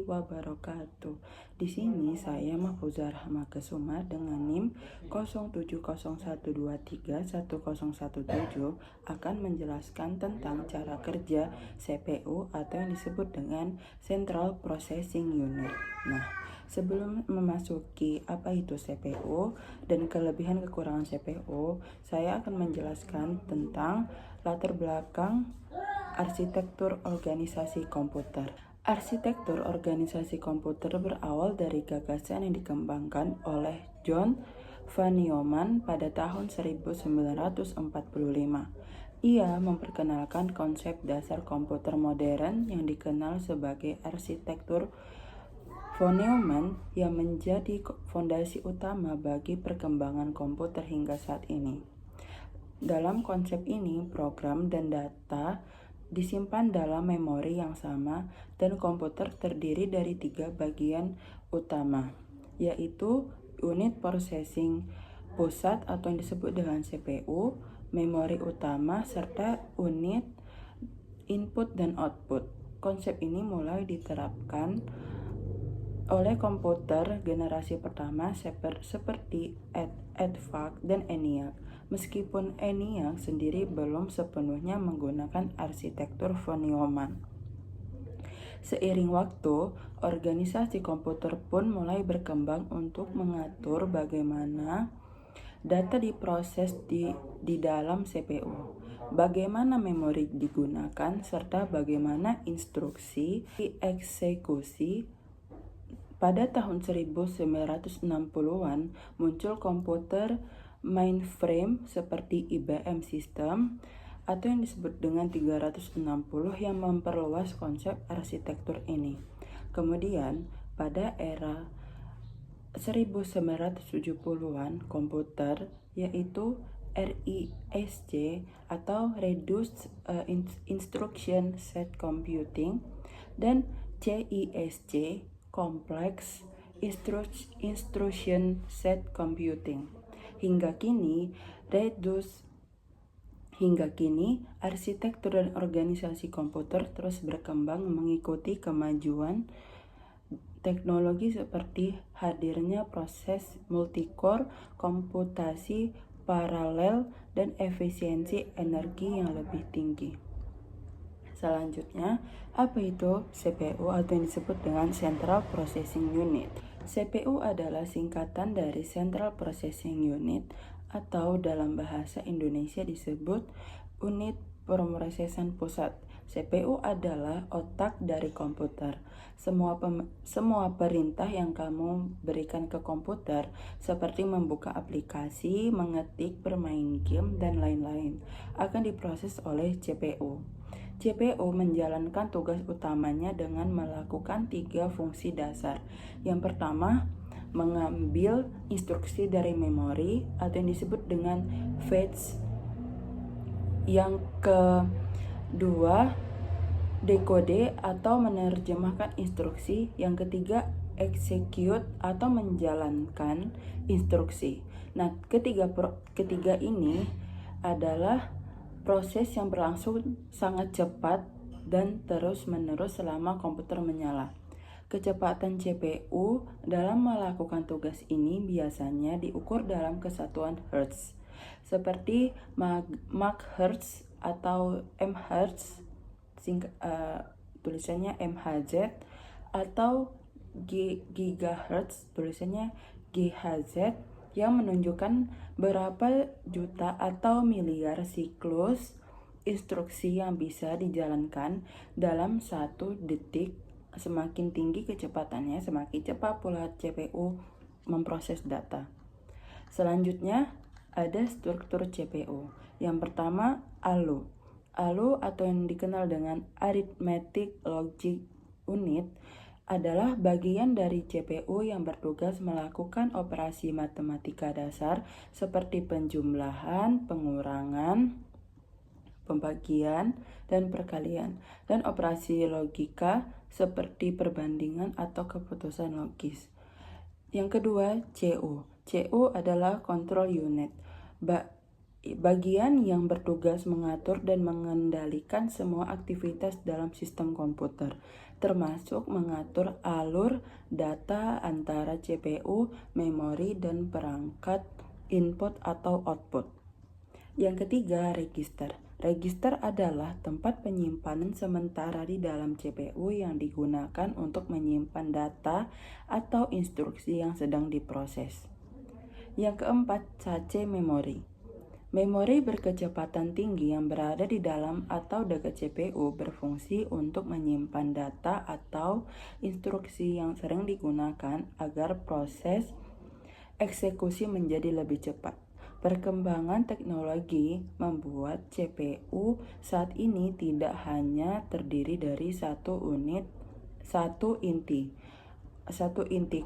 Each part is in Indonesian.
wabarakatuh. Di sini saya Mahfuzah Rahma Kesuma dengan NIM 0701231017 akan menjelaskan tentang cara kerja CPU atau yang disebut dengan Central Processing Unit. Nah, sebelum memasuki apa itu CPU dan kelebihan kekurangan CPU, saya akan menjelaskan tentang latar belakang arsitektur organisasi komputer. Arsitektur organisasi komputer berawal dari gagasan yang dikembangkan oleh John von Neumann pada tahun 1945. Ia memperkenalkan konsep dasar komputer modern yang dikenal sebagai arsitektur von Neumann yang menjadi fondasi utama bagi perkembangan komputer hingga saat ini. Dalam konsep ini, program dan data disimpan dalam memori yang sama dan komputer terdiri dari 3 bagian utama, yaitu unit processing pusat atau yang disebut dengan CPU, memori utama, serta unit input dan output. Konsep ini mulai diterapkan oleh komputer generasi pertama seperti EDVAC dan ENIAC. Meskipun ENIAC sendiri belum sepenuhnya menggunakan arsitektur von Neumann. Seiring waktu, organisasi komputer pun mulai berkembang untuk mengatur bagaimana data diproses di dalam CPU, bagaimana memori digunakan, serta bagaimana instruksi dieksekusi. Pada tahun 1960-an muncul komputer mainframe seperti IBM System atau yang disebut dengan 360 yang memperluas konsep arsitektur ini. Kemudian pada era 1970-an komputer yaitu RISC atau Reduced Instruction Set Computing dan CISC Complex Instruction Set Computing. Hingga kini, arsitektur dan organisasi komputer terus berkembang mengikuti kemajuan teknologi seperti hadirnya proses multicore, komputasi paralel, dan efisiensi energi yang lebih tinggi. Selanjutnya, apa itu CPU atau yang disebut dengan Central Processing Unit? CPU adalah singkatan dari Central Processing Unit atau dalam bahasa Indonesia disebut unit pemrosesan pusat. CPU adalah otak dari komputer. Semua perintah yang kamu berikan ke komputer, seperti membuka aplikasi, mengetik, bermain game, dan lain-lain, akan diproses oleh CPU. CPU menjalankan tugas utamanya dengan melakukan 3 fungsi dasar. Yang pertama, mengambil instruksi dari memori atau yang disebut dengan fetch. Yang kedua, decode atau menerjemahkan instruksi. Yang ketiga, execute atau menjalankan instruksi. Nah, ketiga ini adalah proses yang berlangsung sangat cepat dan terus-menerus selama komputer menyala. Kecepatan CPU dalam melakukan tugas ini biasanya diukur dalam kesatuan Hertz, seperti MHz atau MHz, tulisannya MHz, atau GHz, tulisannya GHz, yang menunjukkan berapa juta atau miliar siklus instruksi yang bisa dijalankan dalam 1 detik. Semakin tinggi kecepatannya, semakin cepat pula CPU memproses data. Selanjutnya, ada struktur CPU. Yang pertama, ALU. ALU atau yang dikenal dengan Arithmetic Logic Unit adalah bagian dari CPU yang bertugas melakukan operasi matematika dasar seperti penjumlahan, pengurangan, pembagian, dan perkalian, dan operasi logika seperti perbandingan atau keputusan logis. Yang kedua, CU. CU adalah control unit, bagian yang bertugas mengatur dan mengendalikan semua aktivitas dalam sistem komputer, termasuk mengatur alur data antara CPU, memori, dan perangkat input atau output. Yang ketiga, register. Register adalah tempat penyimpanan sementara di dalam CPU yang digunakan untuk menyimpan data atau instruksi yang sedang diproses. Yang keempat, cache memori. Memori berkecepatan tinggi yang berada di dalam atau dekat CPU berfungsi untuk menyimpan data atau instruksi yang sering digunakan agar proses eksekusi menjadi lebih cepat. Perkembangan teknologi membuat CPU saat ini tidak hanya terdiri dari satu inti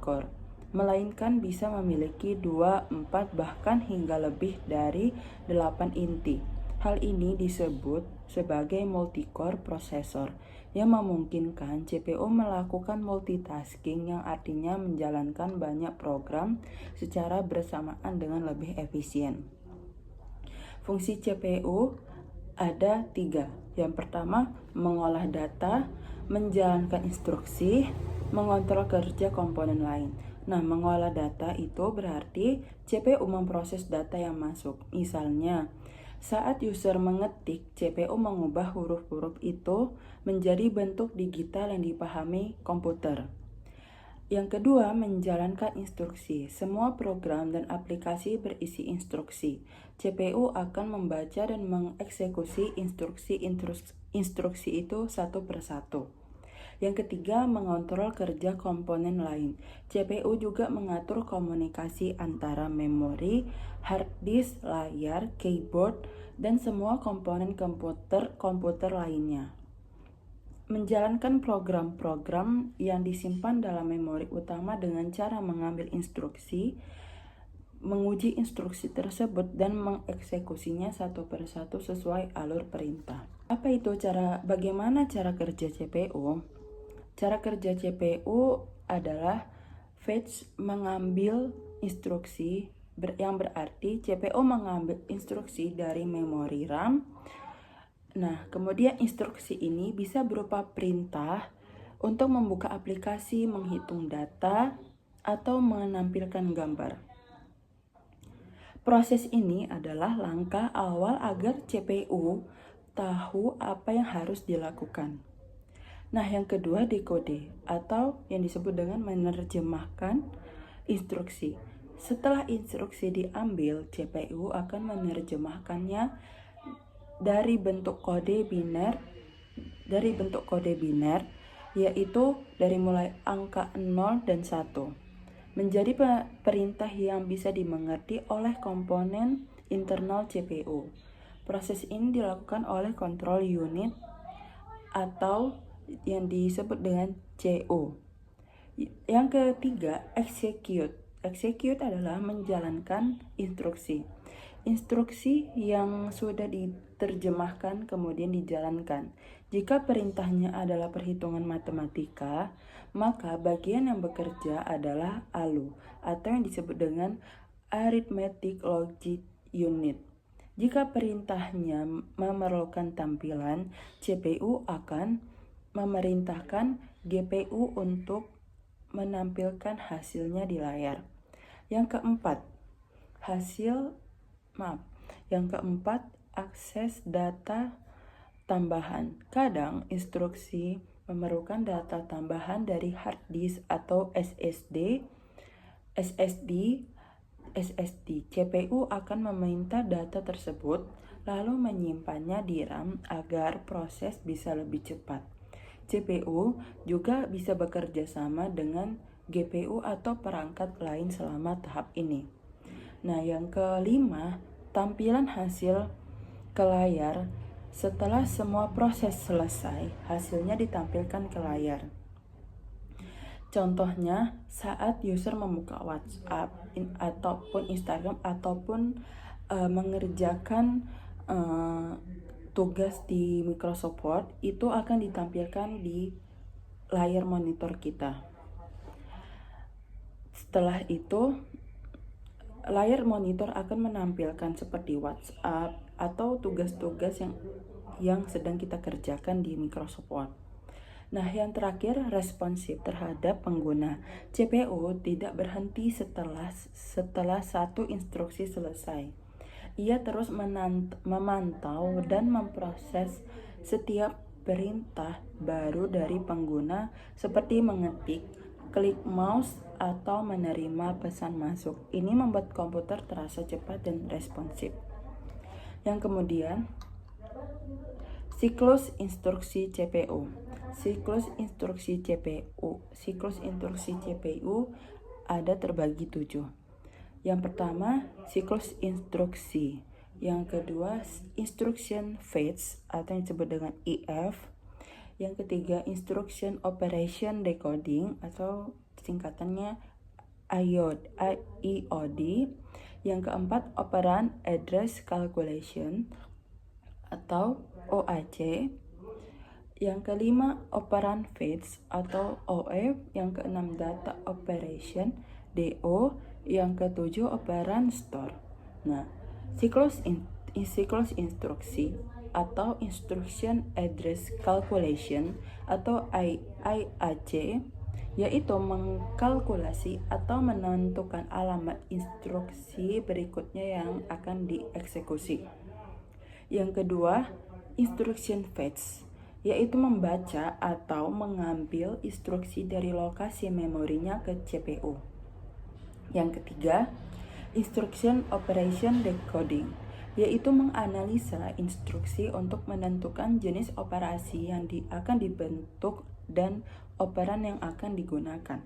core, melainkan bisa memiliki 2, 4, bahkan hingga lebih dari 8 inti. Hal ini disebut sebagai multi-core processor yang memungkinkan CPU melakukan multitasking, yang artinya menjalankan banyak program secara bersamaan dengan lebih efisien. Fungsi CPU ada 3. Yang pertama, mengolah data, menjalankan instruksi, mengontrol kerja komponen lain. Nah, mengolah data itu berarti CPU memproses data yang masuk. Misalnya, saat user mengetik, CPU mengubah huruf-huruf itu menjadi bentuk digital yang dipahami komputer. Yang kedua, menjalankan instruksi. Semua program dan aplikasi berisi instruksi. CPU akan membaca dan mengeksekusi instruksi itu satu persatu. Yang ketiga, mengontrol kerja komponen lain. CPU juga mengatur komunikasi antara memori, hard disk, layar, keyboard, dan semua komponen komputer lainnya. Menjalankan program-program yang disimpan dalam memori utama dengan cara mengambil instruksi, menguji instruksi tersebut, dan mengeksekusinya satu persatu sesuai alur perintah. Bagaimana cara kerja CPU? Cara kerja CPU adalah fetch, mengambil instruksi, yang berarti CPU mengambil instruksi dari memori RAM. Nah, kemudian instruksi ini bisa berupa perintah untuk membuka aplikasi, menghitung data, atau menampilkan gambar. Proses ini adalah langkah awal agar CPU tahu apa yang harus dilakukan. Nah, yang kedua, dekode atau yang disebut dengan menerjemahkan instruksi. Setelah instruksi diambil, CPU akan menerjemahkannya dari bentuk kode biner, yaitu dari mulai angka 0 dan 1, menjadi perintah yang bisa dimengerti oleh komponen internal CPU. Proses ini dilakukan oleh control unit atau yang disebut dengan CO. Yang ketiga, execute. Execute adalah menjalankan instruksi. Instruksi yang sudah diterjemahkan kemudian dijalankan. Jika perintahnya adalah perhitungan matematika, maka bagian yang bekerja adalah ALU atau yang disebut dengan Arithmetic Logic Unit. Jika perintahnya memerlukan tampilan, CPU akan memerintahkan GPU untuk menampilkan hasilnya di layar. Yang keempat, akses data tambahan. Kadang instruksi memerlukan data tambahan dari hard disk atau SSD. CPU akan meminta data tersebut lalu menyimpannya di RAM agar proses bisa lebih cepat. CPU juga bisa bekerja sama dengan GPU atau perangkat lain selama tahap ini. Nah, yang kelima, tampilan hasil ke layar. Setelah semua proses selesai, hasilnya ditampilkan ke layar. Contohnya, saat user membuka WhatsApp ataupun Instagram ataupun mengerjakan tugas di Microsoft Word, itu akan ditampilkan di layar monitor kita. Setelah itu, layar monitor akan menampilkan seperti WhatsApp atau tugas-tugas yang sedang kita kerjakan di Microsoft Word. Nah, yang terakhir, responsif terhadap pengguna. CPU tidak berhenti setelah satu instruksi selesai. Ia terus memantau dan memproses setiap perintah baru dari pengguna seperti mengetik, klik mouse, atau menerima pesan masuk. Ini membuat komputer terasa cepat dan responsif. Yang kemudian, siklus instruksi CPU. Siklus instruksi CPU ada terbagi 7. Yang pertama, siklus instruksi. Yang kedua, instruction phase atau yang disebut dengan IF. Yang ketiga, instruction operation decoding atau singkatannya IOD. Yang keempat, operand address calculation atau OAC. Yang kelima, operand fetch atau OF. Yang keenam, data operation DO. Yang ketujuh, operand store. Nah, siklus instruksi atau instruction address calculation atau IAC yaitu mengkalkulasi atau menentukan alamat instruksi berikutnya yang akan dieksekusi. Yang kedua, instruction fetch, yaitu membaca atau mengambil instruksi dari lokasi memorinya ke CPU. Yang ketiga, instruction operation decoding, yaitu menganalisa instruksi untuk menentukan jenis operasi yang akan dibentuk dan operan yang akan digunakan.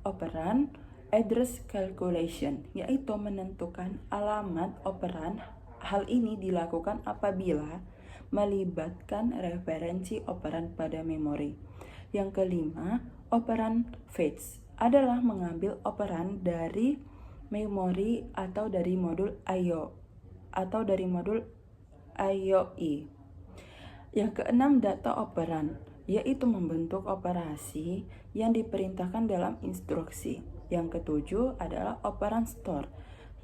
Operan address calculation, yaitu menentukan alamat operan. Hal ini dilakukan apabila melibatkan referensi operan pada memori. Yang kelima, operan fetch adalah mengambil operan dari memori atau dari modul I/O atau dari modul IOE. Yang keenam, data operan, yaitu membentuk operasi yang diperintahkan dalam instruksi. Yang ketujuh adalah operand store,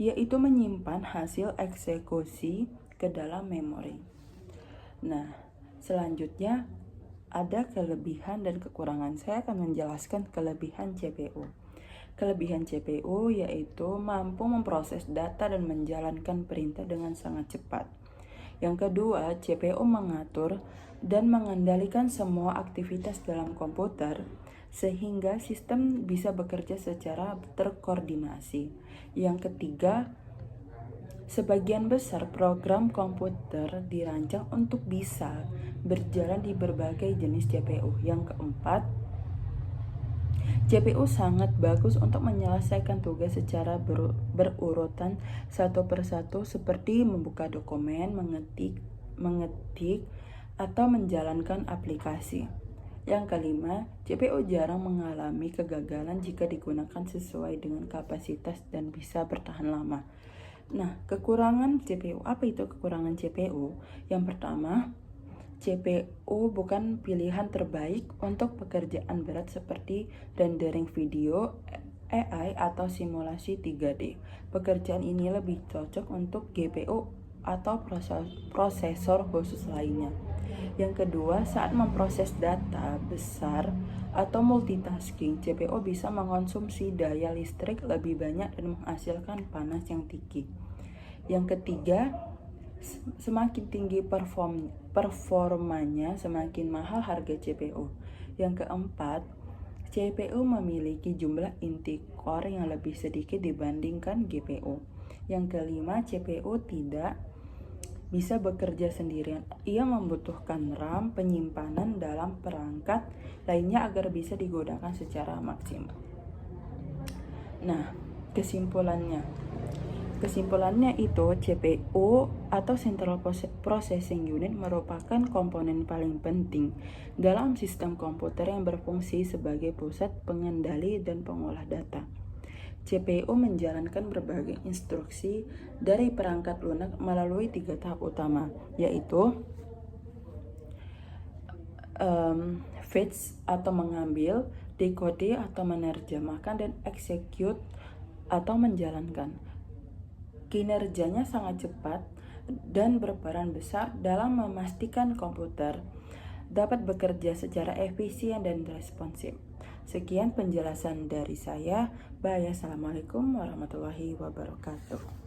yaitu menyimpan hasil eksekusi ke dalam memori. Nah, selanjutnya ada kelebihan dan kekurangan. Saya akan menjelaskan kelebihan CPU. Kelebihan CPU yaitu mampu memproses data dan menjalankan perintah dengan sangat cepat. Yang kedua, CPU mengatur dan mengendalikan semua aktivitas dalam komputer sehingga sistem bisa bekerja secara terkoordinasi. Yang ketiga, sebagian besar program komputer dirancang untuk bisa berjalan di berbagai jenis CPU. Yang keempat, CPU sangat bagus untuk menyelesaikan tugas secara berurutan satu persatu seperti membuka dokumen, mengetik, atau menjalankan aplikasi. Yang kelima, CPU jarang mengalami kegagalan jika digunakan sesuai dengan kapasitas dan bisa bertahan lama. Nah, kekurangan CPU. Apa itu kekurangan CPU? Yang pertama, CPU bukan pilihan terbaik untuk pekerjaan berat seperti rendering video, AI, atau simulasi 3D. Pekerjaan ini lebih cocok untuk GPU atau prosesor khusus lainnya. Yang kedua, saat memproses data besar atau multitasking, CPU bisa mengonsumsi daya listrik lebih banyak dan menghasilkan panas yang tinggi. Yang ketiga, semakin tinggi performanya, semakin mahal harga CPU. Yang keempat, CPU memiliki jumlah inti core yang lebih sedikit dibandingkan GPU. Yang kelima, CPU tidak bisa bekerja sendirian. Ia membutuhkan RAM penyimpanan dalam perangkat lainnya agar bisa digunakan secara maksimal. Nah, Kesimpulannya itu, CPU atau Central Processing Unit merupakan komponen paling penting dalam sistem komputer yang berfungsi sebagai pusat pengendali dan pengolah data. CPU menjalankan berbagai instruksi dari perangkat lunak melalui 3 tahap utama, yaitu fetch atau mengambil, decode atau menerjemahkan, dan execute atau menjalankan. Kinerjanya sangat cepat dan berperan besar dalam memastikan komputer dapat bekerja secara efisien dan responsif. Sekian penjelasan dari saya. Bye. Assalamualaikum warahmatullahi wabarakatuh.